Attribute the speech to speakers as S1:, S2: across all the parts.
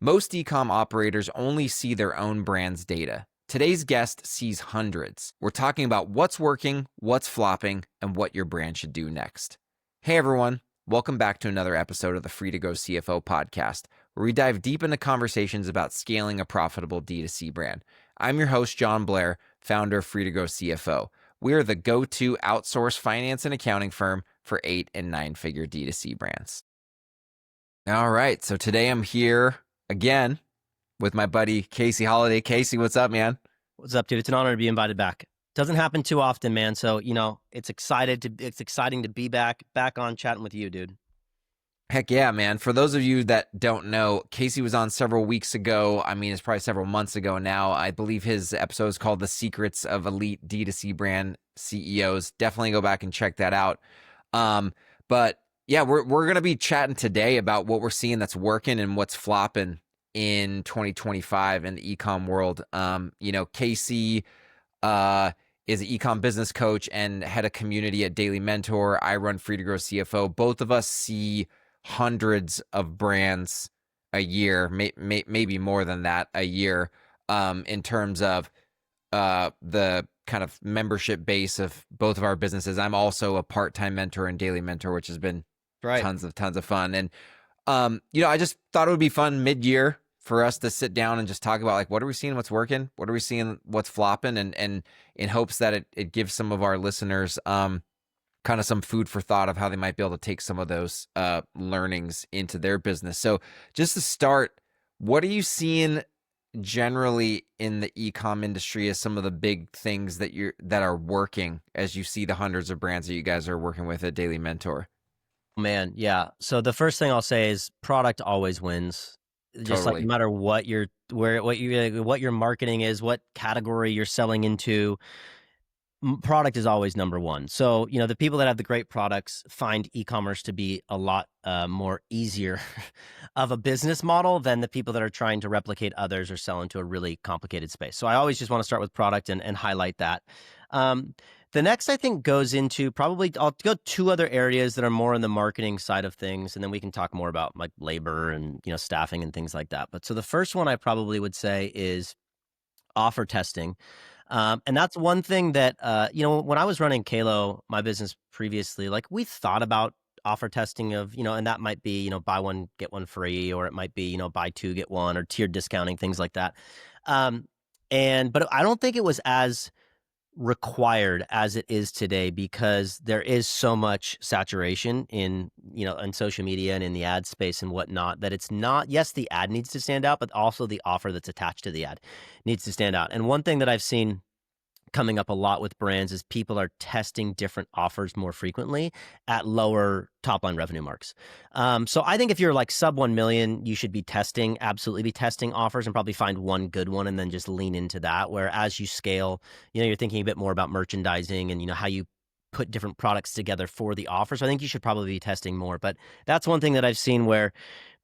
S1: Most e-com operators only see their own brand's data. Today's guest sees hundreds. We're talking about what's working, what's flopping, and what your brand should do next. Hey everyone, welcome back to another episode of the Free to Go CFO Podcast, where we dive deep into conversations about scaling a profitable D2C brand. I'm your host, Jon Blair, founder of Free to Go CFO. We are the go-to outsourced finance and accounting firm for 8- and 9-figure D2C brands. All right, so today I'm here again with my buddy Casey Holiday. Casey, what's up, man?
S2: What's up, dude? It's an honor to be invited back. Doesn't happen too often, man. So, it's exciting to be back on chatting with you, dude.
S1: Heck yeah, man. For those of you that don't know, Casey was on several weeks ago. I mean, it's probably several months ago now. I believe his episode is called The Secrets of Elite D2C Brand CEOs. Definitely go back and check that out. But yeah, we're going to be chatting today about what we're seeing that's working and what's flopping in 2025 in the e-com world. Casey is an e-com business coach and head of community at Daily Mentor. I run Free to Grow CFO. Both of us see hundreds of brands a year, maybe more than that a year, in terms of the kind of membership base of both of our businesses. I'm also a part-time mentor in Daily Mentor, which has been tons of fun. And I just thought it would be fun mid-year for us to sit down and just talk about, like, what are we seeing, what's working, what are we seeing, what's flopping, and in hopes that it gives some of our listeners kind of some food for thought of how they might be able to take some of those learnings into their business. So just to start, what are you seeing generally in the e-com industry as some of the big things that are working as you see the hundreds of brands that you guys are working with at Daily Mentor?
S2: Man, yeah. So the first thing I'll say is product always wins. Just like no matter what your marketing is, what category you're selling into, product is always number one. So, the people that have the great products find e-commerce to be a lot more easier of a business model than the people that are trying to replicate others or sell into a really complicated space. So I always just want to start with product and highlight that. The next, I think, goes into I'll go two other areas that are more on the marketing side of things, and then we can talk more about like labor and, staffing and things like that. But so the first one I probably would say is offer testing. And that's one thing that, when I was running Kalo, my business previously, like we thought about offer testing of, and that might be, buy one, get one free, or it might be, buy two, get one, or tiered discounting, things like that. But I don't think it was as required as it is today, because there is so much saturation in social media and in the ad space and whatnot, that it's not, yes, the ad needs to stand out, but also the offer that's attached to the ad needs to stand out. And one thing that I've seen coming up a lot with brands is people are testing different offers more frequently at lower top line revenue marks. So I think if you're like sub 1 million, you should absolutely be testing offers and probably find one good one and then just lean into that. Where as you scale, you're thinking a bit more about merchandising and, how you put different products together for the offer. So I think you should probably be testing more. But that's one thing that I've seen where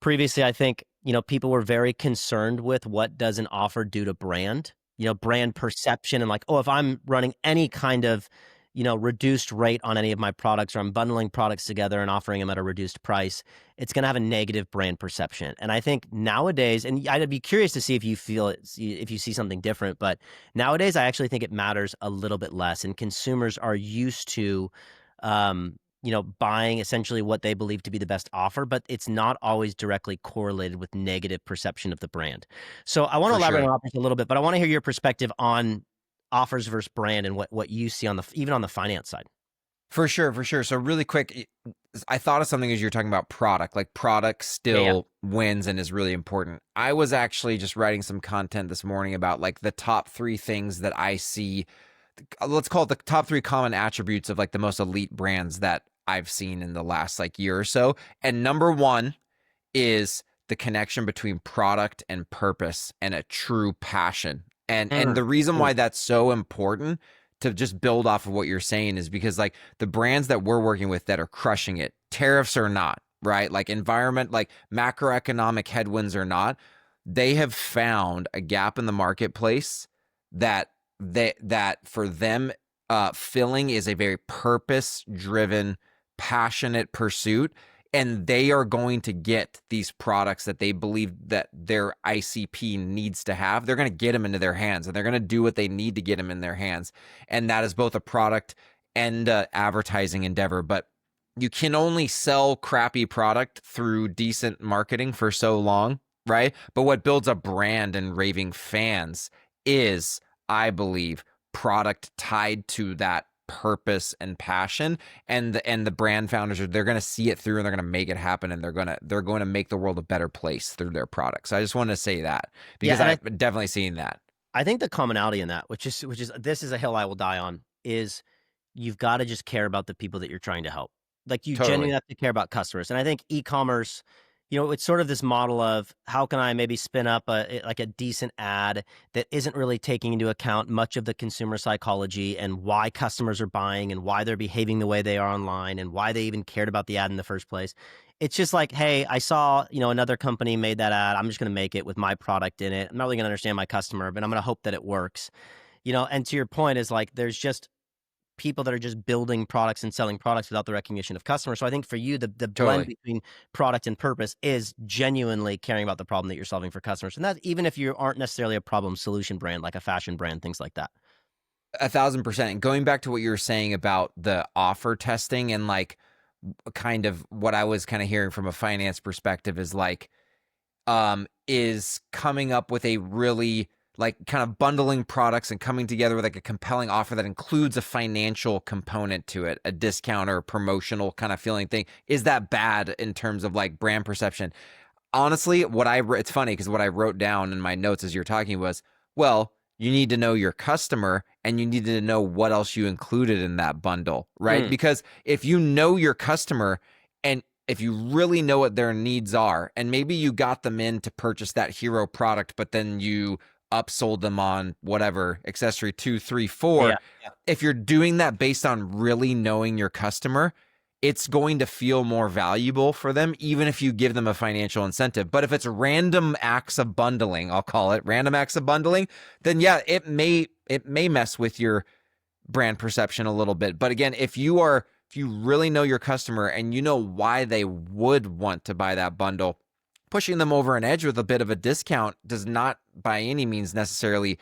S2: previously I think, people were very concerned with what does an offer do to brand. Brand perception and like, if I'm running any kind of, reduced rate on any of my products, or I'm bundling products together and offering them at a reduced price, it's going to have a negative brand perception. And I think nowadays, and I'd be curious to see if you feel it, if you see something different, but nowadays I actually think it matters a little bit less, and consumers are used to, buying essentially what they believe to be the best offer, but it's not always directly correlated with negative perception of the brand. So I want to elaborate on offers a little bit, but I want to hear your perspective on offers versus brand and what you see even on the finance side.
S1: For sure. So really quick, I thought of something as you're talking about product, like product still wins and is really important. I was actually just writing some content this morning about like the top 3 things that I see. Let's call it the top 3 common attributes of like the most elite brands that I've seen in the last like year or so. And number 1 is the connection between product and purpose and a true passion. And the reason why that's so important to just build off of what you're saying is because like the brands that we're working with that are crushing it, tariffs or not, right? Like environment, like macroeconomic headwinds or not, they have found a gap in the marketplace that for them filling is a very purpose-driven, passionate pursuit and they are going to get these products that they believe that their ICP needs to have. They're going to get them into their hands, and they're going to do what they need to get them in their hands. And that is both a product and advertising endeavor. But you can only sell crappy product through decent marketing for so long, right? But what builds a brand and raving fans is, I believe, product tied to that purpose and passion, and the brand founders they're going to see it through, and they're going to make it happen, and they're going to make the world a better place through their products. So I just wanted to say that, because I've definitely seen that.
S2: I think the commonality in that, which is this is a hill I will die on, is you've got to just care about the people that you're trying to help. Like, you genuinely have to care about customers. And I think e-commerce, it's sort of this model of how can I maybe spin up a decent ad that isn't really taking into account much of the consumer psychology and why customers are buying and why they're behaving the way they are online and why they even cared about the ad in the first place. It's just like, hey, I saw, another company made that ad. I'm just going to make it with my product in it. I'm not really going to understand my customer, but I'm going to hope that it works. And to your point is like, there's just people that are just building products and selling products without the recognition of customers. So I think for you, the blend between product and purpose is genuinely caring about the problem that you're solving for customers. And that even if you aren't necessarily a problem solution brand, like a fashion brand, things like that.
S1: 1,000%. Going back to what you were saying about the offer testing, and like kind of what I was kind of hearing from a finance perspective is like, is coming up with a really like kind of bundling products and coming together with like a compelling offer that includes a financial component to it, a discount or a promotional kind of feeling thing. Is that bad in terms of like brand perception? Honestly, it's funny because what I wrote down in my notes as you're talking was, well, you need to know your customer, and you need to know what else you included in that bundle, right? Because if you know your customer, and if you really know what their needs are, and maybe you got them in to purchase that hero product, but then you upsold them on whatever accessory 2, 3, 4. Yeah. If you're doing that based on really knowing your customer, it's going to feel more valuable for them, even if you give them a financial incentive. But if it's random acts of bundling, I'll call it random acts of bundling, then yeah, it may mess with your brand perception a little bit. But again, if you really know your customer and you know why they would want to buy that bundle, pushing them over an edge with a bit of a discount does not by any means necessarily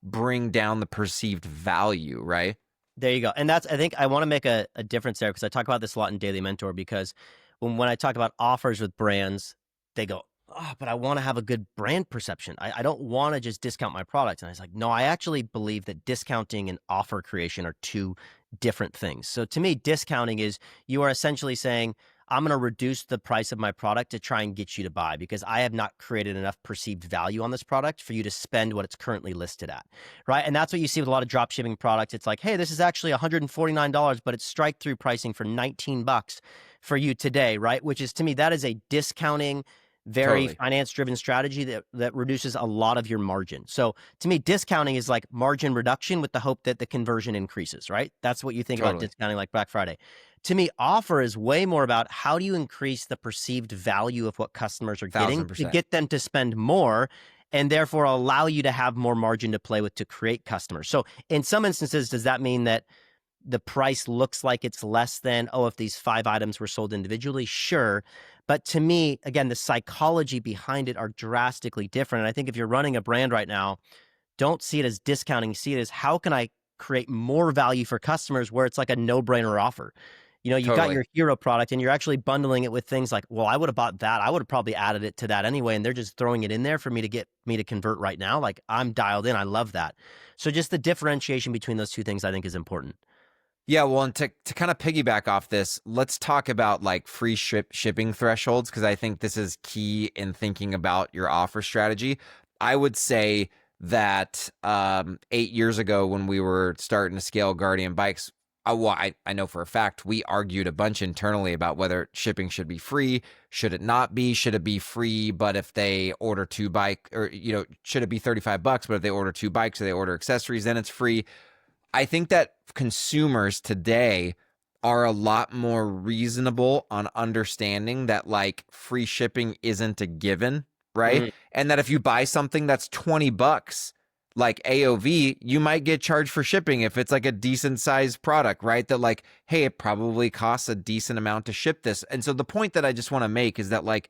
S1: bring down the perceived value, right?
S2: There you go. And I think I want to make a difference there, because I talk about this a lot in Daily Mentor, because when I talk about offers with brands, they go, oh, but I want to have a good brand perception. I don't want to just discount my product. And I was like, no, I actually believe that discounting and offer creation are two different things. So to me, discounting is you are essentially saying, I'm going to reduce the price of my product to try and get you to buy, because I have not created enough perceived value on this product for you to spend what it's currently listed at, right? And that's what you see with a lot of drop shipping products. It's like, hey, this is actually $149, but it's strike through pricing for $19 for you today, right? Which is, to me, that is a discounting, very finance-driven strategy that reduces a lot of your margin. So to me, discounting is like margin reduction with the hope that the conversion increases, right? That's what you think about discounting like Black Friday. To me, offer is way more about how do you increase the perceived value of what customers are getting
S1: 1,000%.
S2: to get them to spend more, and therefore allow you to have more margin to play with to create customers. So in some instances, does that mean that the price looks like it's less than, if these 5 items were sold individually? Sure. But to me, again, the psychology behind it are drastically different. And I think if you're running a brand right now, don't see it as discounting. See it as, how can I create more value for customers where it's like a no-brainer offer? You've got your hero product and you're actually bundling it with things like, well, I would have bought that. I would have probably added it to that anyway. And they're just throwing it in there for me to get me to convert right now. Like, I'm dialed in. I love that. So just the differentiation between those two things, I think, is important.
S1: Yeah, well, and to kind of piggyback off this, let's talk about like free shipping thresholds, because I think this is key in thinking about your offer strategy. I would say that 8 years ago, when we were starting to scale Guardian Bikes, I know for a fact we argued a bunch internally about whether shipping should be free, should it not be, should it be free, but if they order 2 bikes, or should it be $35, but if they order 2 bikes or they order accessories, then it's free. I think that consumers today are a lot more reasonable on understanding that like free shipping isn't a given, right? And that if you buy something that's $20, like AOV, you might get charged for shipping if it's like a decent sized product, right? That like, hey, it probably costs a decent amount to ship this. And so the point that I just want to make is that like,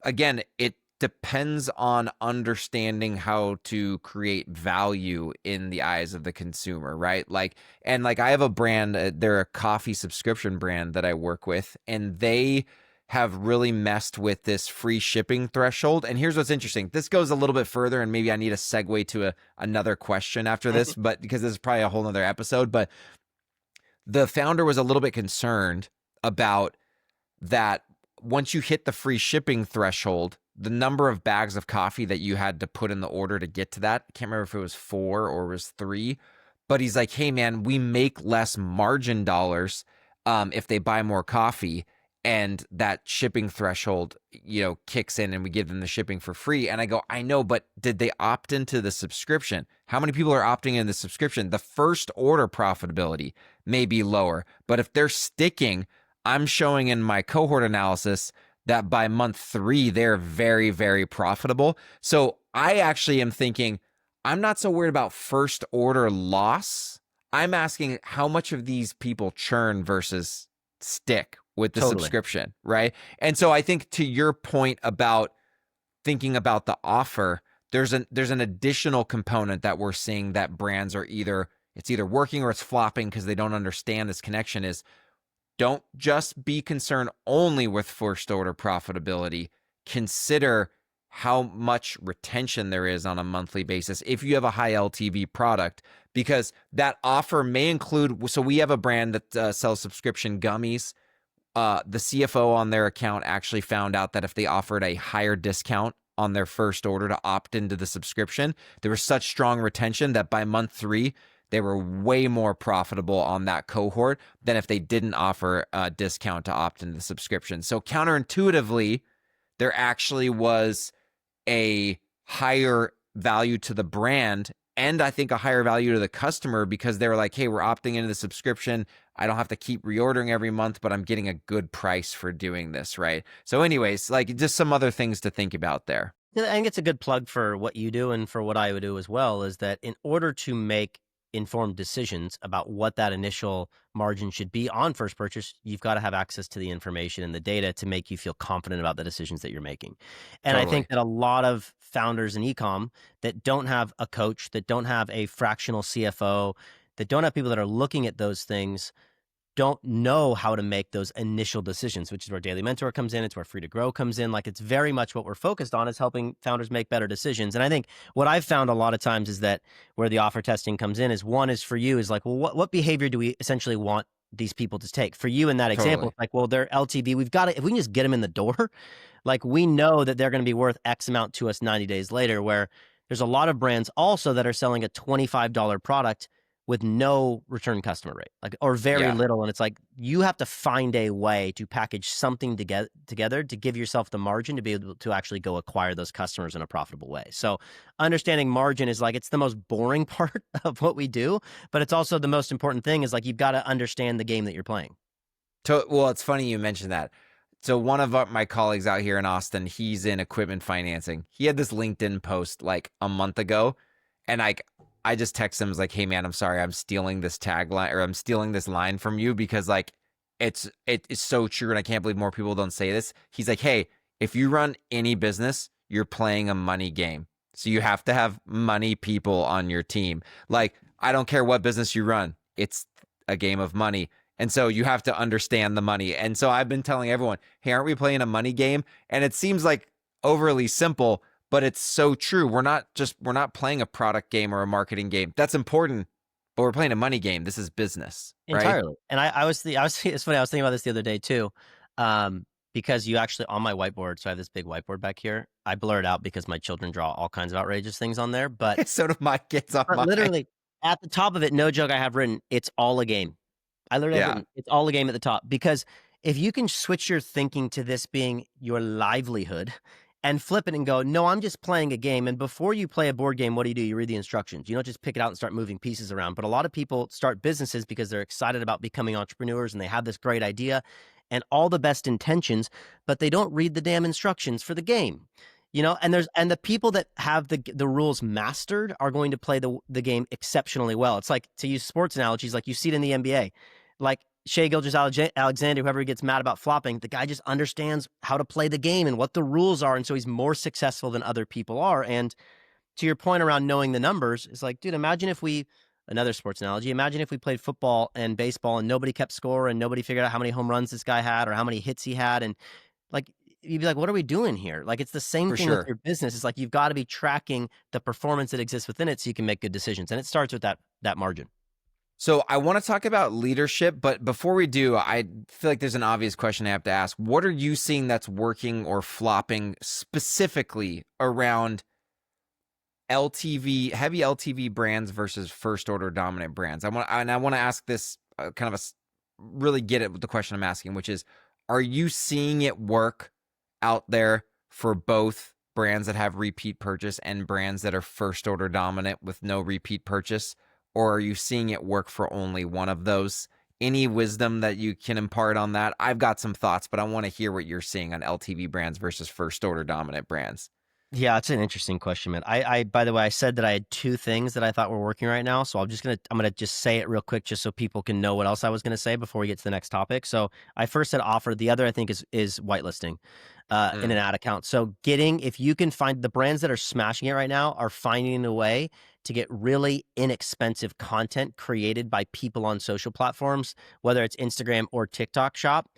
S1: again, it depends on understanding how to create value in the eyes of the consumer, right? Like, and like I have a brand, they're a coffee subscription brand that I work with, and they have really messed with this free shipping threshold. And here's what's interesting. This goes a little bit further, and maybe I need a segue to another question after this, but because this is probably a whole nother episode. But the founder was a little bit concerned about that once you hit the free shipping threshold, the number of bags of coffee that you had to put in the order to get to that, I can't remember if it was 4 or it was 3, but he's like, hey man, we make less margin dollars if they buy more coffee, and that shipping threshold, kicks in and we give them the shipping for free. And I go, I know, but did they opt into the subscription? How many people are opting in the subscription? The first order profitability may be lower, but if they're sticking, I'm showing in my cohort analysis that by month 3, they're very, very profitable. So I actually am thinking, I'm not so worried about first order loss. I'm asking how much of these people churn versus stick with the subscription, right? And so I think to your point about thinking about the offer, there's an additional component that we're seeing that brands are it's either working or it's flopping because they don't understand this connection is, don't just be concerned only with first order profitability. Consider how much retention there is on a monthly basis if you have a high LTV product, because that offer may include, so we have a brand that sells subscription gummies. The CFO on their account actually found out that if they offered a higher discount on their first order to opt into the subscription, there was such strong retention that by month 3, they were way more profitable on that cohort than if they didn't offer a discount to opt into the subscription. So counterintuitively, there actually was a higher value to the brand, and I think a higher value to the customer, because they were like, hey, we're opting into the subscription. I don't have to keep reordering every month, but I'm getting a good price for doing this, right? So anyways, like just some other things to think about there.
S2: I think it's a good plug for what you do and for what I would do as well, is that in order to make informed decisions about what that initial margin should be on first purchase, you've got to have access to the information and the data to make you feel confident about the decisions that you're making. And totally. I think that a lot of founders in e-com that don't have a coach, that don't have a fractional CFO, that don't have people that are looking at those things, don't know how to make those initial decisions, which is where Daily Mentor comes in. It's where Free to Grow comes in. Like, it's very much what we're focused on, is helping founders make better decisions. And I think what I've found a lot of times is that where the offer testing comes in is, one is for you is like, well, what behavior do we essentially want these people to take? For you in that example, like, well, their LTV, we've got to, if we can just get them in the door, like we know that they're going to be worth X amount to us 90 days later, where there's a lot of brands also that are selling a $25 product with no return customer rate, like, or very little. And it's like, you have to find a way to package something together to give yourself the margin to be able to actually go acquire those customers in a profitable way. So understanding margin is like, it's the most boring part of what we do, but it's also the most important thing, is like, you've got to understand the game that you're playing.
S1: Well, it's funny you mentioned that. So one of my colleagues out here in Austin, he's in equipment financing. He had this LinkedIn post like a month ago, and I just texted him, like, hey man, I'm sorry, I'm stealing this tagline, or I'm stealing this line from you, because like it's so true, and I can't believe more people don't say this. He's like, hey, if you run any business, you're playing a money game. So you have to have money people on your team. Like, I don't care what business you run, it's a game of money. And so you have to understand the money. And so I've been telling everyone, hey, aren't we playing a money game? And it seems like overly simple, but it's so true. We're not playing a product game or a marketing game. That's important, but we're playing a money game. This is business, right?
S2: Entirely. And it's funny, I was thinking about this the other day too, because you actually, on my whiteboard, so I have this big whiteboard back here, I blur it out because my children draw all kinds of outrageous things on there. But
S1: so do my kids on mine.
S2: Literally, at the top of it, no joke, I have written, it's all a game. I literally have written, it's all a game at the top. Because if you can switch your thinking to this being your livelihood, and flip it and go, no, I'm just playing a game. And before you play a board game, what do? You read the instructions. You don't just pick it out and start moving pieces around. But a lot of people start businesses because they're excited about becoming entrepreneurs, and they have this great idea and all the best intentions, but they don't read the damn instructions for the game. And the people that have the rules mastered are going to play the game exceptionally well. It's like, to use sports analogies, like you see it in the NBA, like Shai Gilgeous-Alexander, whoever gets mad about flopping, the guy just understands how to play the game and what the rules are, and so he's more successful than other people are. And to your point around knowing the numbers, it's like, dude, another sports analogy, imagine if we played football and baseball and nobody kept score and nobody figured out how many home runs this guy had or how many hits he had, and like, you'd be like, what are we doing here? Like, it's the same thing with your business. It's like, you've got to be tracking the performance that exists within it so you can make good decisions. And it starts with that margin.
S1: So I want to talk about leadership, but before we do, I feel like there's an obvious question I have to ask. What are you seeing that's working or flopping specifically around LTV, heavy LTV brands versus first order dominant brands? I want to ask this really get at the question I'm asking, which is, are you seeing it work out there for both brands that have repeat purchase and brands that are first order dominant with no repeat purchase? Or are you seeing it work for only one of those? Any wisdom that you can impart on that? I've got some thoughts, but I want to hear what you're seeing on LTV brands versus first order dominant brands.
S2: Yeah, it's an interesting question, man. I by the way, I said that I had two things that I thought were working right now. So I'm gonna just say it real quick just so people can know what else I was gonna say before we get to the next topic. So I first said offer. The other I think is whitelisting in an ad account. So if you can find the brands that are smashing it right now are finding a way to get really inexpensive content created by people on social platforms, whether it's Instagram or TikTok Shop,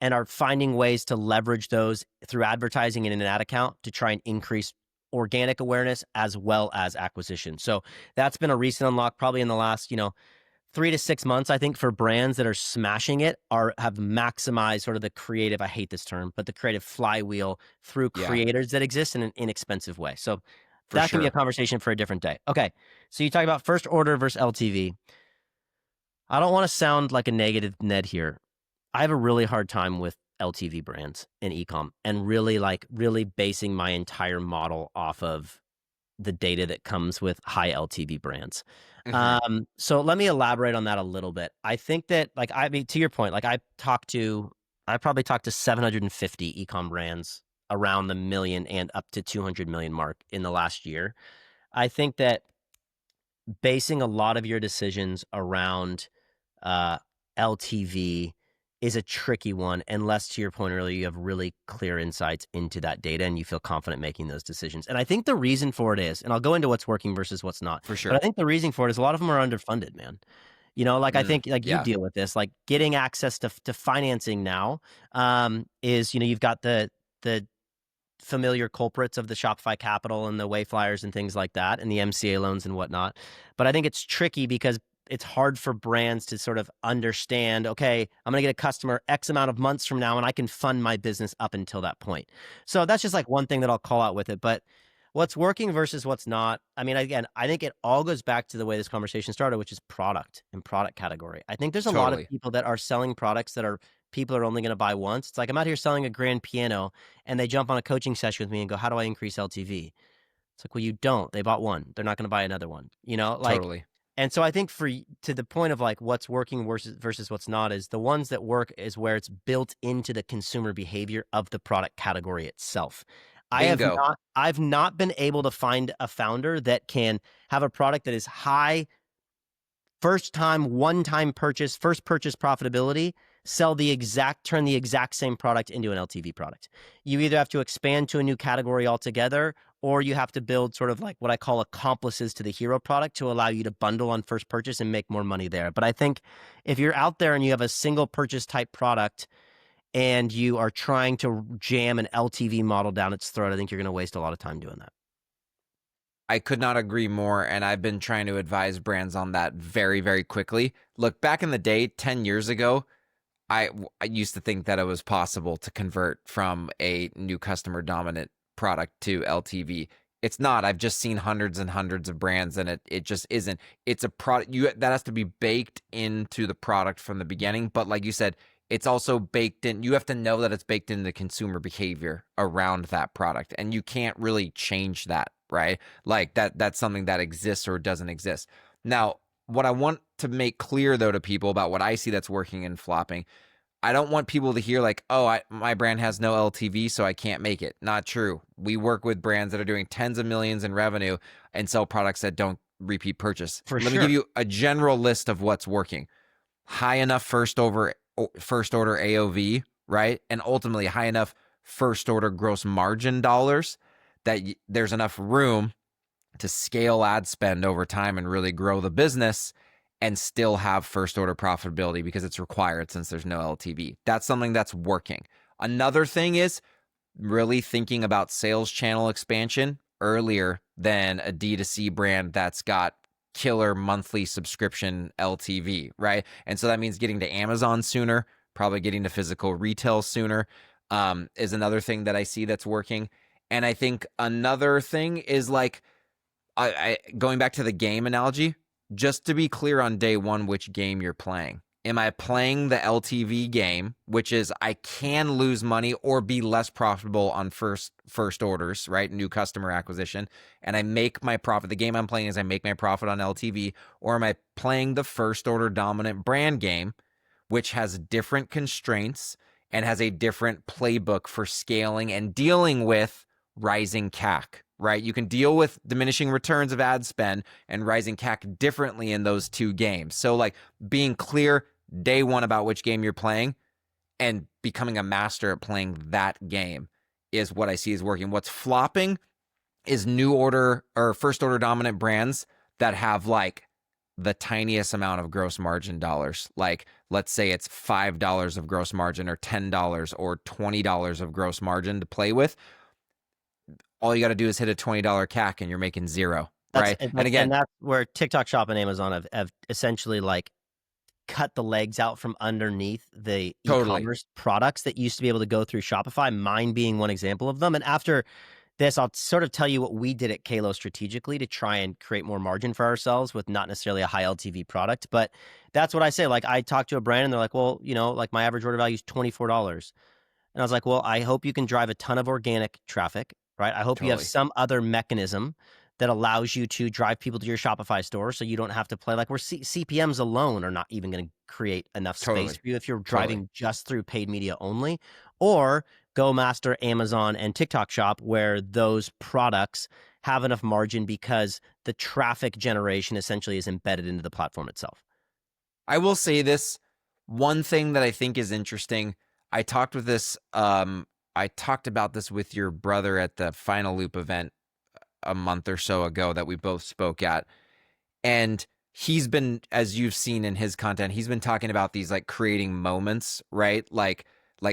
S2: and are finding ways to leverage those through advertising in an ad account to try and increase organic awareness as well as acquisition. So that's been a recent unlock, probably in the last, 3 to 6 months, I think, for brands that are smashing it have maximized sort of the creative, I hate this term, but the creative flywheel through creators that exist in an inexpensive way. So that can be a conversation for a different day. Okay. So you talk about first order versus LTV. I don't want to sound like a negative Ned here. I have a really hard time with LTV brands in e-com and really basing my entire model off of the data that comes with high LTV brands. Mm-hmm. So let me elaborate on that a little bit. I think that, to your point, I probably talked to 750 e-com brands around the million and up to 200 million mark in the last year. I think that basing a lot of your decisions around LTV is a tricky one, unless, to your point earlier, you have really clear insights into that data and you feel confident making those decisions. And I think the reason for it is, and I'll go into what's working versus what's not.
S1: For sure.
S2: But I think the reason for it is a lot of them are underfunded, man. I think you deal with this, like getting access to financing now is, you've got the familiar culprits of the Shopify Capital and the Wayflyers and things like that, and the MCA loans and whatnot. But I think it's tricky because it's hard for brands to sort of understand, okay, I'm going to get a customer X amount of months from now and I can fund my business up until that point. So that's just like one thing that I'll call out with it. But what's working versus what's not, I mean, again, I think it all goes back to the way this conversation started, which is product and product category. I think there's a lot of people that are selling products that people are only going to buy once. It's like, I'm out here selling a grand piano and they jump on a coaching session with me and go, how do I increase LTV? It's like, well, you don't. They bought one. They're not going to buy another one,
S1: Totally.
S2: And so I think to the point of like what's working versus what's not, is the ones that work is where it's built into the consumer behavior of the product category itself.
S1: Bingo.
S2: I've not been able to find a founder that can have a product that is high first time, one-time purchase, first purchase profitability, turn the exact same product into an LTV product. You either have to expand to a new category altogether, or you have to build sort of like what I call accomplices to the hero product to allow you to bundle on first purchase and make more money there. But I think if you're out there and you have a single purchase type product and you are trying to jam an LTV model down its throat, I think you're going to waste a lot of time doing that.
S1: I could not agree more, and I've been trying to advise brands on that very, very quickly. Look, back in the day, 10 years ago, I used to think that it was possible to convert from a new customer dominant product to LTV. It's not. I've just seen hundreds and hundreds of brands, and it just isn't. It's a product that has to be baked into the product from the beginning. But like you said, it's also baked in. You have to know that it's baked into consumer behavior around that product, and you can't really change that, right? Like that's something that exists or doesn't exist. Now, what I want to make clear though to people about what I see that's working and flopping, I don't want people to hear like, oh, my brand has no LTV, so I can't make it. Not true. We work with brands that are doing tens of millions in revenue and sell products that don't repeat purchase.
S2: For
S1: Let me give
S2: sure.
S1: you a general list of what's working. High enough first order AOV, right? And ultimately high enough first order gross margin dollars that there's enough room to scale ad spend over time and really grow the business and still have first order profitability because it's required since there's no LTV. That's something that's working. Another thing is really thinking about sales channel expansion earlier than a D2C brand that's got killer monthly subscription LTV, right? And so that means getting to Amazon sooner, probably getting to physical retail sooner, is another thing that I see that's working. And I think another thing is like, I going back to the game analogy, just to be clear on day one which game you're playing. Am I playing the LTV game, which is I can lose money or be less profitable on first orders, right? New customer acquisition, and I make my profit. The game I'm playing is I make my profit on LTV, or am I playing the first order dominant brand game, which has different constraints and has a different playbook for scaling and dealing with rising CAC, right? You can deal with diminishing returns of ad spend and rising CAC differently in those two games. So like being clear day one about which game you're playing and becoming a master at playing that game is what I see is working. What's flopping is new order or first order dominant brands that have like the tiniest amount of gross margin dollars. Like let's say it's $5 of gross margin or $10 or $20 of gross margin to play with. All you got to do is hit a $20 CAC and you're making zero, right?
S2: And
S1: again,
S2: and that's where TikTok Shop and Amazon have essentially like cut the legs out from underneath the e-commerce products that used to be able to go through Shopify, mine being one example of them. And after this, I'll sort of tell you what we did at Kalo strategically to try and create more margin for ourselves with not necessarily a high LTV product. But that's what I say. Like I talked to a brand and they're like, well, you know, like my average order value is $24. And I was like, well, I hope you can drive a ton of organic traffic, right? I hope you have some other mechanism that allows you to drive people to your Shopify store so you don't have to play like where CPMs alone are not even going to create enough space for you if you're driving just through paid media only, or go master Amazon and TikTok Shop where those products have enough margin because the traffic generation essentially is embedded into the platform itself.
S1: I will say this, one thing that I think is interesting, I talked about this with your brother at the Final Loop event a month or so ago that we both spoke at. And he's been, as you've seen in his content, he's been talking about these like creating moments, right? Like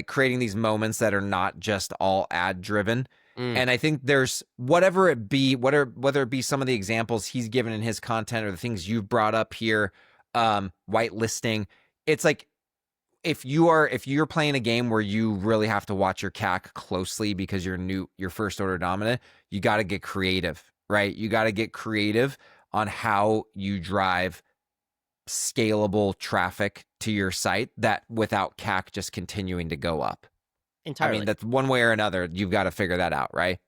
S1: creating these moments that are not just all ad driven. And I think there's whether it be some of the examples he's given in his content or the things you've brought up here, whitelisting. It's like, if you're playing a game where you really have to watch your CAC closely because you're first order dominant, you got to get creative, right? You got to get creative on how you drive scalable traffic to your site that without CAC just continuing to go up.
S2: Entirely.
S1: I mean, that's one way or another. You've got to figure that out, right?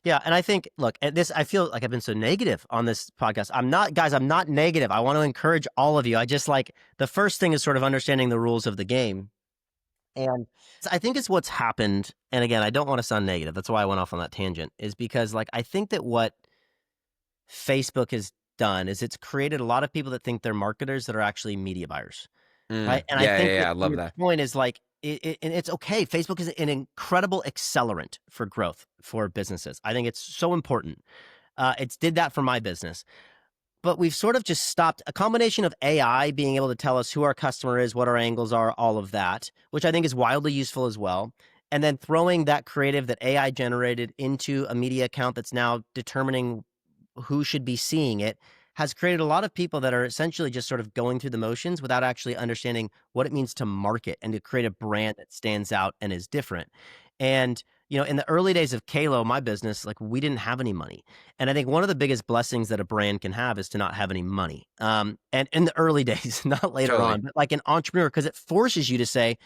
S2: Yeah, and I think, look, at this, I feel like I've been so negative on this podcast. I'm not negative. I want to encourage all of you. I just like, the first thing is sort of understanding the rules of the game. And I think it's what's happened, and again, I don't want to sound negative. That's why I went off on that tangent, is because like, I think that what Facebook has done is it's created a lot of people that think they're marketers that are actually media buyers. Right. And I think
S1: I love that.
S2: Point is like, and it's okay. Facebook is an incredible accelerant for growth for businesses. I think it's so important. It's did that for my business. But we've sort of just stopped a combination of AI being able to tell us who our customer is, what our angles are, all of that, which I think is wildly useful as well. And then throwing that creative that AI generated into a media account that's now determining who should be seeing it has created a lot of people that are essentially just sort of going through the motions without actually understanding what it means to market and to create a brand that stands out and is different. And, you know, in the early days of Kalo, my business, like we didn't have any money. And I think one of the biggest blessings that a brand can have is to not have any money. And in the early days, not later on, but like an entrepreneur, because it forces you to say,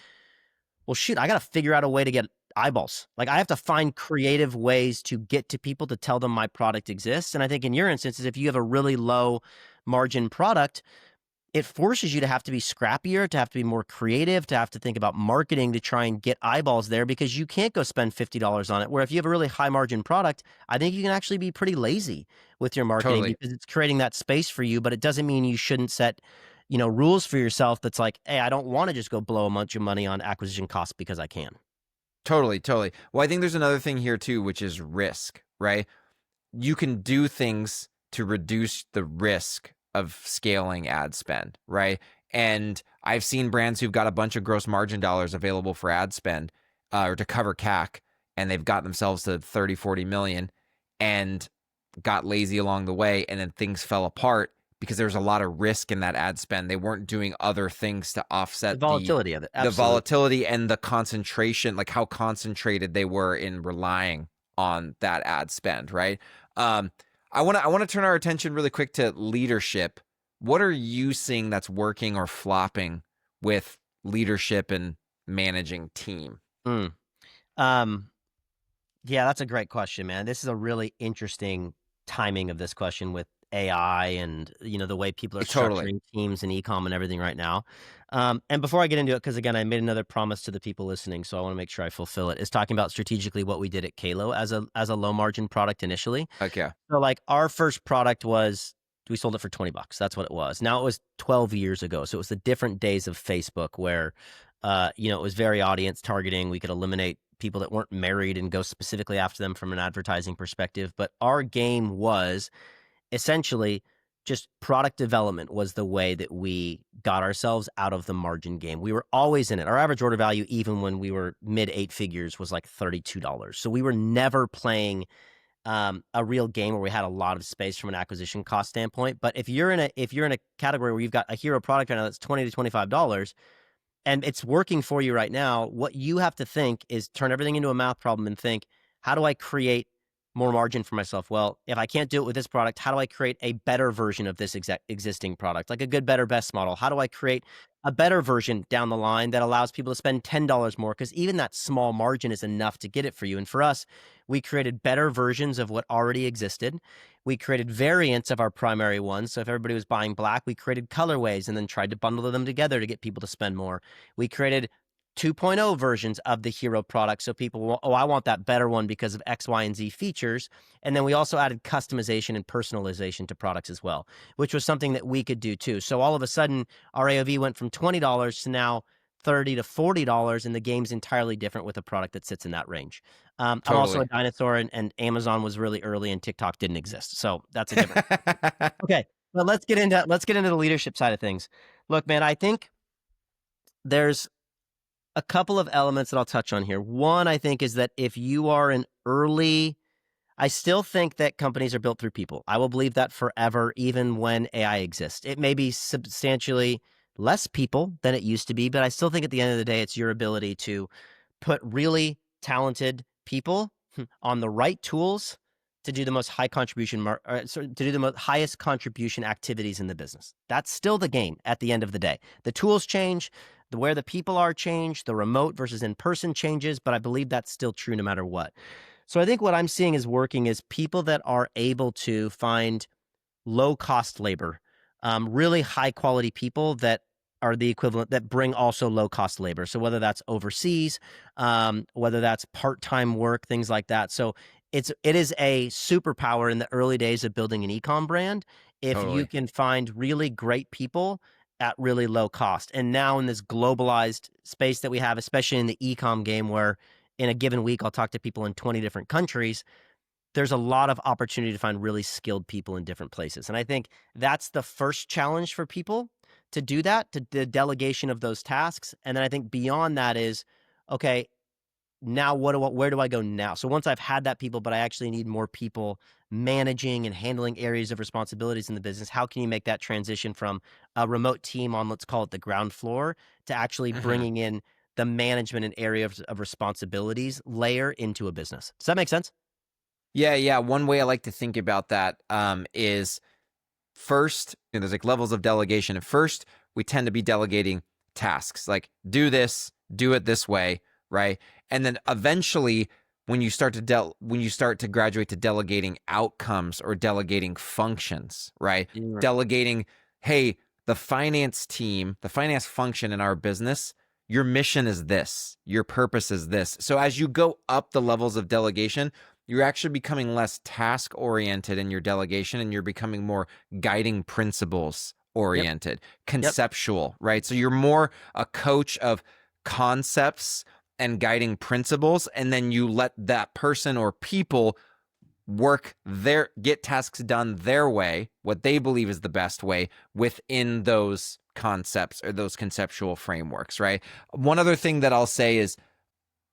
S2: well, shoot, I got to figure out a way to get eyeballs. Like I have to find creative ways to get to people to tell them my product exists. And I think in your instances, if you have a really low margin product, it forces you to have to be scrappier, to have to be more creative, to have to think about marketing to try and get eyeballs there, because you can't go spend $50 on it. Where if you have a really high margin product, I think you can actually be pretty lazy with your marketing
S1: Totally.
S2: because it's creating that space for you. But it doesn't mean you shouldn't set, rules for yourself. That's like, hey, I don't want to just go blow a bunch of money on acquisition costs because I can.
S1: Totally. Well, I think there's another thing here too, which is risk, right? You can do things to reduce the risk of scaling ad spend, right? And I've seen brands who've got a bunch of gross margin dollars available for ad spend or to cover CAC, and they've got themselves to 30, 40 million and got lazy along the way, and then things fell apart because there was a lot of risk in that ad spend. They weren't doing other things to offset
S2: The volatility of it.
S1: the volatility and the concentration, like how concentrated they were in relying on that ad spend, right? I want to turn our attention really quick to leadership. What are you seeing that's working or flopping with leadership and managing team?
S2: Yeah, that's a great question, man. This is a really interesting timing of this question with AI and the way people are
S1: Totally.
S2: structuring teams and e-com and everything right now. And before I get into it, because again, I made another promise to the people listening, so I want to make sure I fulfill it. Is talking about strategically what we did at Kalo as a low margin product initially.
S1: Okay.
S2: So like our first product was we sold it for $20. That's what it was. Now it was 12 years ago, so it was the different days of Facebook where it was very audience targeting. We could eliminate people that weren't married and go specifically after them from an advertising perspective. But our game was essentially just product development was the way that we got ourselves out of the margin game. We were always in it. Our average order value, even when we were mid 8 figures, was like $32. So we were never playing a real game where we had a lot of space from an acquisition cost standpoint. But if you're in a category where you've got a hero product right now that's $20 to $25 and it's working for you right now, what you have to think is turn everything into a math problem and think, how do I create more margin for myself? Well, if I can't do it with this product, how do I create a better version of this existing product? Like a good, better, best model. How do I create a better version down the line that allows people to spend $10 more? Because even that small margin is enough to get it for you. And for us, we created better versions of what already existed. We created variants of our primary ones. So if everybody was buying black, we created colorways and then tried to bundle them together to get people to spend more. We created 2.0 versions of the hero product. So people, I want that better one because of X, Y, and Z features. And then we also added customization and personalization to products as well, which was something that we could do too. So all of a sudden, our AOV went from $20 to now $30 to $40, and the game's entirely different with a product that sits in that range. I'm also a dinosaur, and Amazon was really early, and TikTok didn't exist. So that's a different. Okay, but let's get into the leadership side of things. Look, man, I think there's a couple of elements that I'll touch on here. One, I think, is that if you are an early, I still think that companies are built through people. I will believe that forever, even when AI exists. It may be substantially less people than it used to be, but I still think at the end of the day, it's your ability to put really talented people on the right tools to do the most high contribution, to do the most highest contribution activities in the business. That's still the game at the end of the day. The tools change, where the people are change, the remote versus in-person changes, but I believe that's still true no matter what. So I think what I'm seeing is working is people that are able to find low-cost labor, really high-quality people that are the equivalent, that bring also low-cost labor. So whether that's overseas, whether that's part-time work, things like that. So it is a superpower in the early days of building an e-com brand if you can find really great people at really low cost. And now in this globalized space that we have, especially in the e-com game, where in a given week I'll talk to people in 20 different countries, there's a lot of opportunity to find really skilled people in different places. And I think that's the first challenge for people to do that, to the delegation of those tasks. And then I think beyond that is, okay, now where do I go now? So once I've had that people, but I actually need more people managing and handling areas of responsibilities in the business, how can you make that transition from a remote team on, let's call it the ground floor, to actually bringing in the management and area of responsibilities layer into a business? Does that make sense?
S1: Yeah. One way I like to think about that is first, there's like levels of delegation. At first, we tend to be delegating tasks, like do this, do it this way, right? And then eventually, when you start to graduate to delegating outcomes or delegating functions, right? Delegating, hey, the finance team, the finance function in our business, your mission is this, your purpose is this. So as you go up the levels of delegation, you're actually becoming less task oriented in your delegation, and you're becoming more guiding principles oriented, conceptual, right? So you're more a coach of concepts and guiding principles, and then you let that person or people get tasks done their way, what they believe is the best way within those concepts or those conceptual frameworks, right? One other thing that I'll say is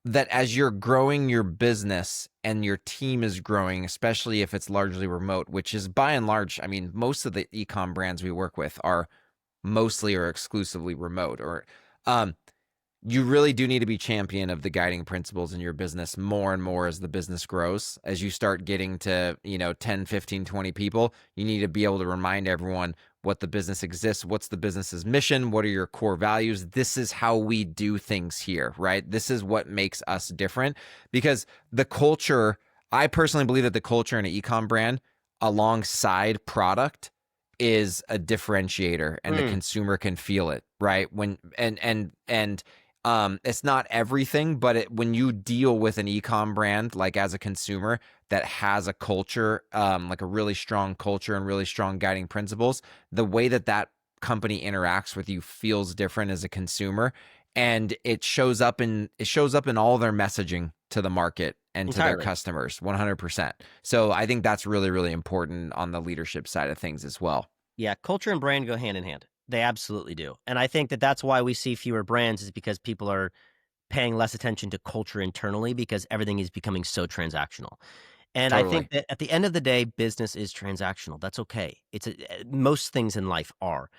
S1: that as you're growing your business and your team is growing, especially if it's largely remote, which is by and large, I mean, most of the e-com brands we work with are mostly or exclusively remote, or you really do need to be champion of the guiding principles in your business more and more as the business grows. As you start getting to, 10, 15, 20 people, you need to be able to remind everyone what the business exists, what's the business's mission, what are your core values. This is how we do things here, right? This is what makes us different, because the culture, I personally believe that the culture in an e-com brand alongside product is a differentiator, and the consumer can feel it, right? It's not everything, but when you deal with an e-com brand, like as a consumer that has a culture, like a really strong culture and really strong guiding principles, the way that company interacts with you feels different as a consumer, and it shows up in all their messaging to the market and to their customers, 100%. So I think that's really, really important on the leadership side of things as well.
S2: Yeah, culture and brand go hand in hand. They absolutely do. And I think that that's why we see fewer brands, is because people are paying less attention to culture internally, because everything is becoming so transactional. And I think that at the end of the day, business is transactional. That's okay. Most things in life are.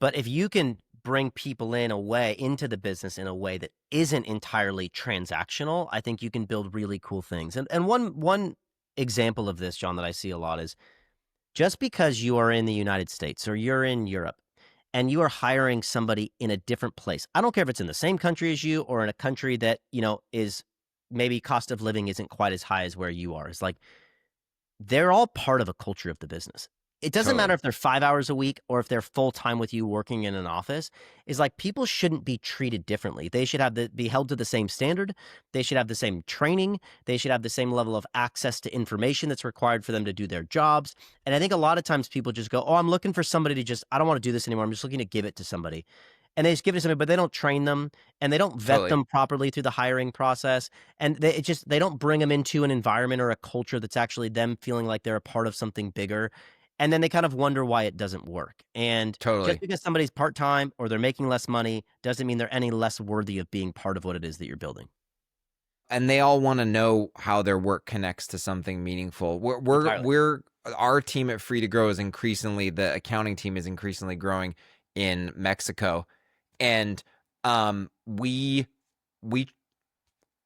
S2: But if you can bring people into the business in a way that isn't entirely transactional, I think you can build really cool things. And one example of this, Jon, that I see a lot is, just because you are in the United States or you're in Europe and you are hiring somebody in a different place, I don't care if it's in the same country as you or in a country that, is maybe cost of living isn't quite as high as where you are. It's like, they're all part of a culture of the business. It doesn't matter if they're 5 hours a week or if they're full time with you working in an office. It's like, people shouldn't be treated differently. They should be held to the same standard. They should have the same training. They should have the same level of access to information that's required for them to do their jobs. And I think a lot of times people just go, oh, I'm looking for somebody I don't want to do this anymore. I'm just looking to give it to somebody. And they just give it to somebody, but they don't train them, and they don't vet them properly through the hiring process. And they don't bring them into an environment or a culture that's actually them feeling like they're a part of something bigger. And then they kind of wonder why it doesn't work. And just because somebody's part-time or they're making less money doesn't mean they're any less worthy of being part of what it is that you're building.
S1: And they all want to know how their work connects to something meaningful. Our team at Free to Grow the accounting team is increasingly growing in Mexico. And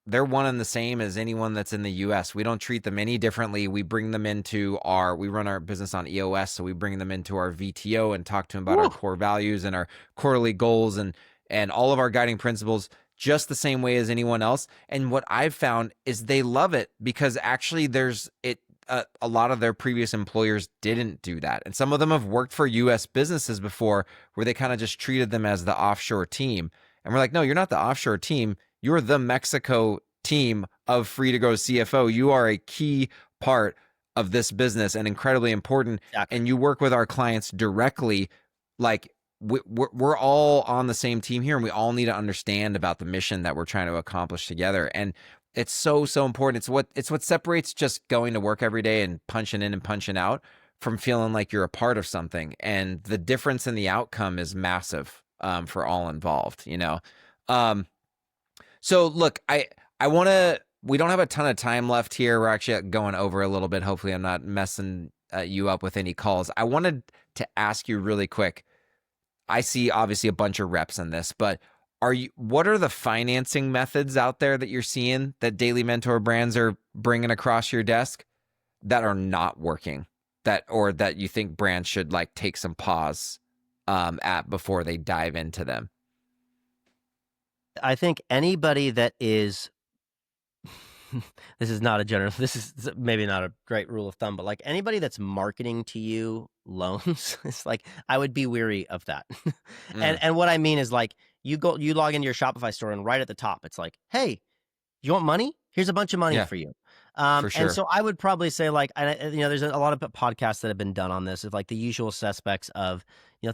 S1: they're one and the same as anyone that's in the US. We don't treat them any differently. We bring them we run our business on EOS, so we bring them into our VTO and talk to them about our core values and our quarterly goals and all of our guiding principles, just the same way as anyone else. And what I've found is they love it, because actually a lot of their previous employers didn't do that. And some of them have worked for US businesses before where they kind of just treated them as the offshore team. And we're like, no, you're not the offshore team. You're the Mexico team of Free to Go CFO. You are a key part of this business and incredibly important. Exactly. And you work with our clients directly. Like, we're all on the same team here, and we all need to understand about the mission that we're trying to accomplish together. And it's so, so important. It's what separates just going to work every day and punching in and punching out from feeling like you're a part of something. And the difference in the outcome is massive for all involved, So look, we don't have a ton of time left here. We're actually going over a little bit. Hopefully I'm not messing you up with any calls. I wanted to ask you really quick. I see obviously a bunch of reps in this, but what are the financing methods out there that you're seeing that Daily Mentor brands are bringing across your desk that are not working, that you think brands should like take some pause at before they dive into them?
S2: I think anybody that is this is not a general, this is maybe not a great rule of thumb, but like anybody that's marketing to you loans, it's like, I would be weary of that.
S1: Mm,
S2: And what I mean is like, you log into your Shopify store and right at the top, it's like, hey, you want money? Here's a bunch of money
S1: yeah,
S2: for you.
S1: for
S2: And
S1: sure.
S2: so I would probably say like, there's a lot of podcasts that have been done on this of like the usual suspects of,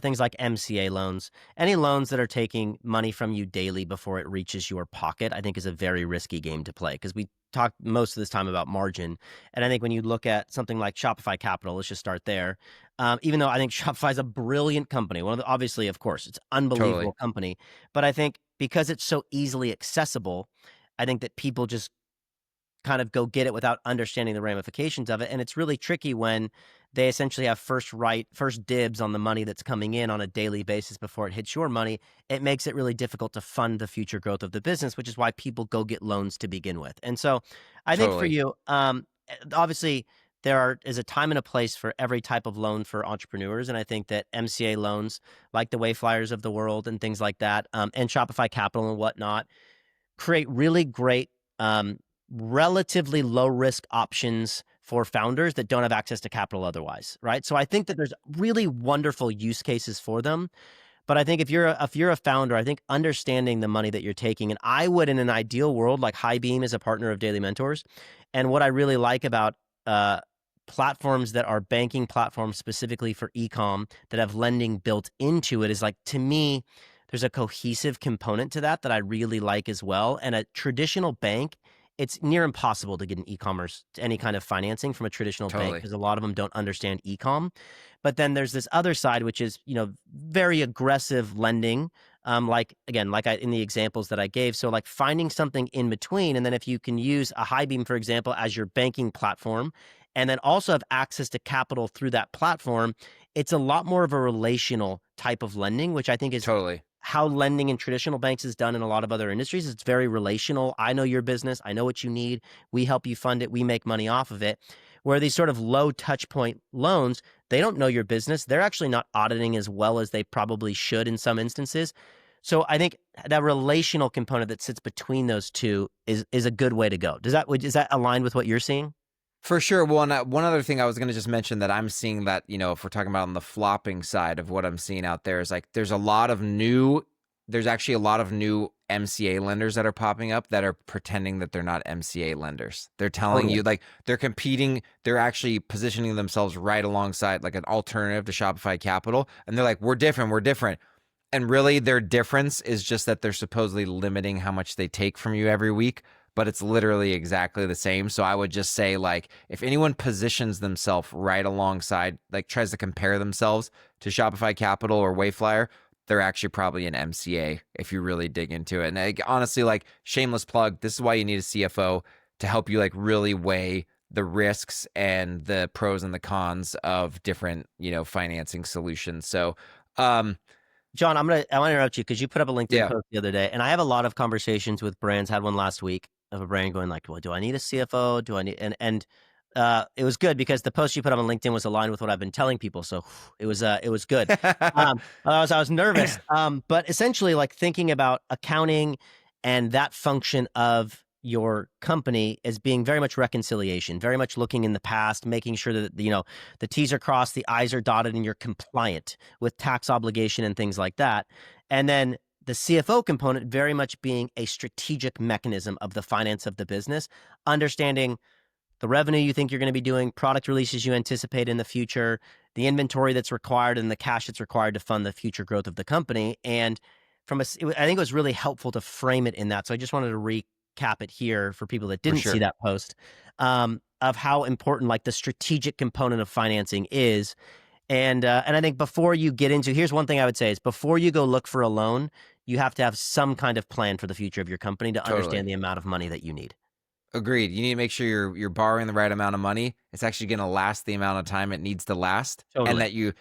S2: things like MCA loans, any loans that are taking money from you daily before it reaches your pocket, I think is a very risky game to play because we talk most of this time about margin. And I think when you look at something like Shopify Capital, let's just start there. Even though I think Shopify is a brilliant company, obviously, of course, it's an
S1: Totally.
S2: unbelievable company, but I think because it's so easily accessible, I think that people just kind of go get it without understanding the ramifications of it. And it's really tricky when they essentially have first dibs on the money that's coming in on a daily basis before it hits your money. It makes it really difficult to fund the future growth of the business, which is why people go get loans to begin with. And so I think for
S1: Totally.
S2: you, obviously, is a time and a place for every type of loan for entrepreneurs. And I think that MCA loans, like the Wayflyers of the world and things like that, and Shopify Capital and whatnot, create really great, relatively low risk options for founders that don't have access to capital otherwise, right? So I think that there's really wonderful use cases for them. But I think if you're a founder, I think understanding the money that you're taking, and I would, in an ideal world, like Highbeam is a partner of Daily Mentors, and what I really like about platforms that are banking platforms specifically for e-com that have lending built into it is like, to me, there's a cohesive component to that I really like as well. And a traditional bank, it's near impossible to get an e-commerce, any kind of financing from a traditional bank
S1: Totally.
S2: because a lot of them don't understand e-com. But then there's this other side, which is, very aggressive lending. Like in the examples that I gave. So like finding something in between. And then if you can use a Highbeam, for example, as your banking platform, and then also have access to capital through that platform, it's a lot more of a relational type of lending, which I think is
S1: Totally.
S2: how lending in traditional banks is done in a lot of other industries. It's very relational. I know your business. I know what you need. We help you fund it. We make money off of it. Where these sort of low touch point loans, they don't know your business. They're actually not auditing as well as they probably should in some instances. So I think that relational component that sits between those two is a good way to go. Is that aligned with what you're seeing?
S1: For sure. Well, and one other thing I was going to just mention that I'm seeing that, if we're talking about on the flopping side of what I'm seeing out there is like there's actually a lot of new MCA lenders that are popping up that are pretending that they're not MCA lenders. They're telling
S2: Totally.
S1: you like they're competing, they're actually positioning themselves right alongside like an alternative to Shopify Capital. And they're like, we're different. And really their difference is just that they're supposedly limiting how much they take from you every week, but it's literally exactly the same. So I would just say like if anyone positions themselves right alongside, like tries to compare themselves to Shopify Capital or Wayflyer, they're actually probably an MCA if you really dig into it. And like, honestly, like shameless plug, this is why you need a CFO to help you like really weigh the risks and the pros and the cons of different, financing solutions. So,
S2: Jon, I want to interrupt you because you put up a LinkedIn
S1: yeah.
S2: post the other day, and I have a lot of conversations with brands. Had one last week of a brand going like, "Well, do I need a CFO? Do I need?" And it was good because the post you put up on LinkedIn was aligned with what I've been telling people. So it was good. I was nervous, but essentially, like thinking about accounting and that function of your company as being very much reconciliation, very much looking in the past, making sure that the T's are crossed, the I's are dotted, and you're compliant with tax obligation and things like that. And then the CFO component very much being a strategic mechanism of the finance of the business, understanding the revenue you think you're going to be doing, product releases you anticipate in the future, the inventory that's required, and the cash that's required to fund the future growth of the company. And I think it was really helpful to frame it in that. So I just wanted to recap it here for people that
S1: For
S2: didn't see
S1: sure.
S2: that post, of how important like the strategic component of financing is. And I think before you get into, here's one thing I would say is before you go look for a loan, you have to have some kind of plan for the future of your company to
S1: Totally.
S2: understand the amount of money that you need.
S1: Agreed. You need to make sure you're borrowing the right amount of money. It's actually going to last the amount of time it needs to last, and
S2: Totally.
S1: that you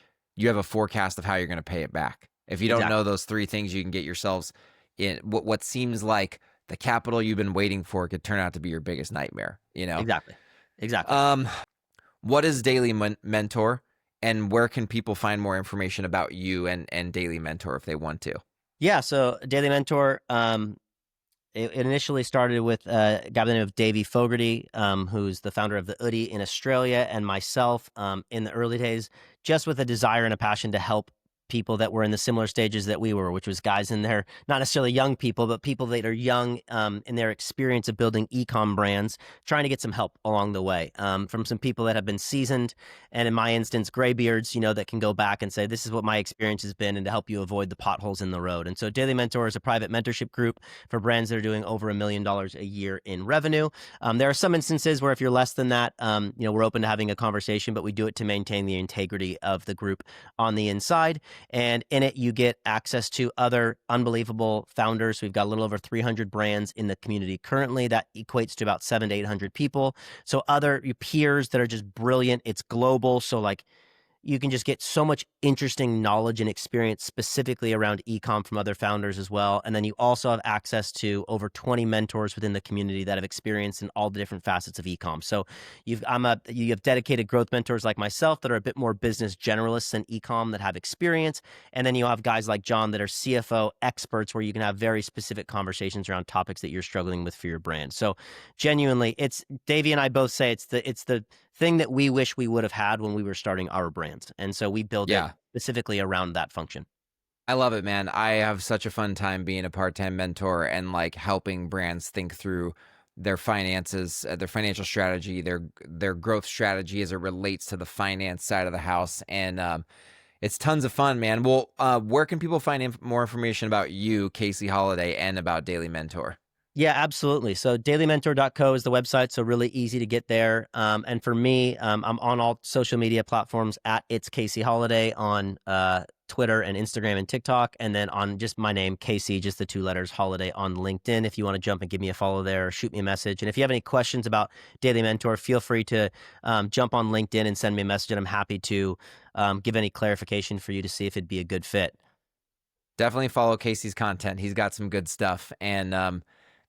S1: have a forecast of how you're going to pay it back. If you don't know
S2: Exactly.
S1: those three things, you can get yourselves in what seems like the capital you've been waiting for could turn out to be your biggest nightmare.
S2: Exactly. Exactly.
S1: Um, what is Daily Mentor, and where can people find more information about you and Daily Mentor if they want to?
S2: Yeah. So Daily Mentor, It initially started with a guy by the name of Davey Fogarty, who's the founder of the Oodie in Australia, and myself in the early days, just with a desire and a passion to help people that were in the similar stages that we were, which was guys in their, not necessarily young people, but people that are young in their experience of building e-com brands, trying to get some help along the way from some people that have been seasoned, and in my instance, graybeards, that can go back and say, this is what my experience has been, and to help you avoid the potholes in the road. And so Daily Mentor is a private mentorship group for brands that are doing over $1 million a year in revenue. There are some instances where if you're less than that, we're open to having a conversation, but we do it to maintain the integrity of the group on the inside. And in it, you get access to other unbelievable founders. We've got a little over 300 brands in the community currently. That equates to about 700 to 800 people. So other peers that are just brilliant. It's global. So like, you can just get so much interesting knowledge and experience specifically around e-com from other founders as well. And then you also have access to over 20 mentors within the community that have experience in all the different facets of e-com. So you have dedicated growth mentors like myself that are a bit more business generalists than e-com that have experience. And then you have guys like Jon that are CFO experts where you can have very specific conversations around topics that you're struggling with for your brand. So genuinely, it's Davey and I both say it's the thing that we wish we would have had when we were starting our brands. And so we build it specifically around that function.
S1: I love it, man. I have such a fun time being a part-time mentor and like helping brands think through their finances, their financial strategy, their growth strategy as it relates to the finance side of the house. And it's tons of fun, man. Well, where can people find more information about you, Casey Holliday, and about Daily Mentor?
S2: Yeah, absolutely. So dailymentor.co is the website, so really easy to get there. And for me, I'm on all social media platforms at It's Casey Holliday on Twitter and Instagram and TikTok, and then on just my name, Casey, just the 2 letters, Holiday on LinkedIn. If you want to jump and give me a follow there, or shoot me a message. And if you have any questions about Daily Mentor, feel free to jump on LinkedIn and send me a message, and I'm happy to give any clarification for you to see if it'd be a good fit.
S1: Definitely follow Casey's content. He's got some good stuff. And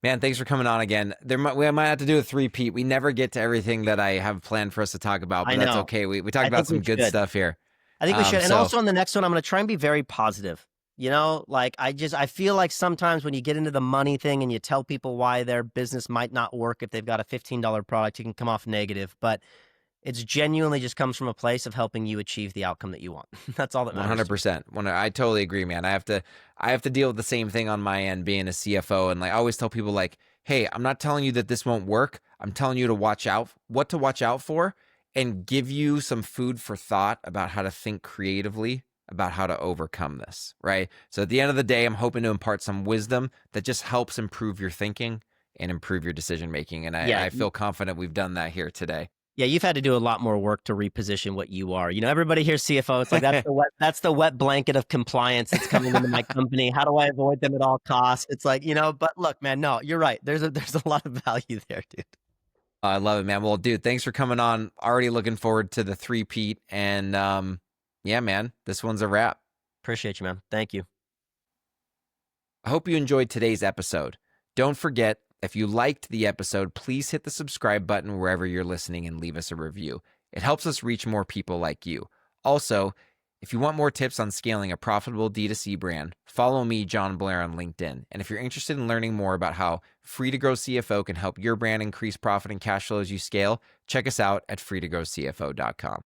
S1: man, thanks for coming on again. We might have to do a 3-peat. We never get to everything that I have planned for us to talk about, but that's okay. We talked about some good stuff here.
S2: I think we should. And also on the next one, I'm going to try and be very positive. Like I feel like sometimes when you get into the money thing and you tell people why their business might not work if they've got a $15 product, you can come off negative, but it's genuinely just comes from a place of helping you achieve the outcome that you want. That's all that matters.
S1: 100%. I totally agree, man. I have to deal with the same thing on my end being a CFO. And like I always tell people like, hey, I'm not telling you that this won't work. I'm telling you to watch out for and give you some food for thought about how to think creatively about how to overcome this, right? So at the end of the day, I'm hoping to impart some wisdom that just helps improve your thinking and improve your decision making. And I feel confident we've done that here today.
S2: Yeah, you've had to do a lot more work to reposition what you are. Everybody hears CFO. It's like that's the wet blanket of compliance that's coming into my company. How do I avoid them at all costs? It's like, but look, man, no, you're right. There's a lot of value there, dude.
S1: I love it, man. Well, dude, thanks for coming on. Already looking forward to the 3-peat. And yeah, man, this one's a wrap.
S2: Appreciate you, man. Thank you.
S1: I hope you enjoyed today's episode. Don't forget, if you liked the episode, please hit the subscribe button wherever you're listening and leave us a review. It helps us reach more people like you. Also, if you want more tips on scaling a profitable D2C brand, follow me, Jon Blair, on LinkedIn. And if you're interested in learning more about how Free to Grow CFO can help your brand increase profit and cash flow as you scale, check us out at freetogrowcfo.com.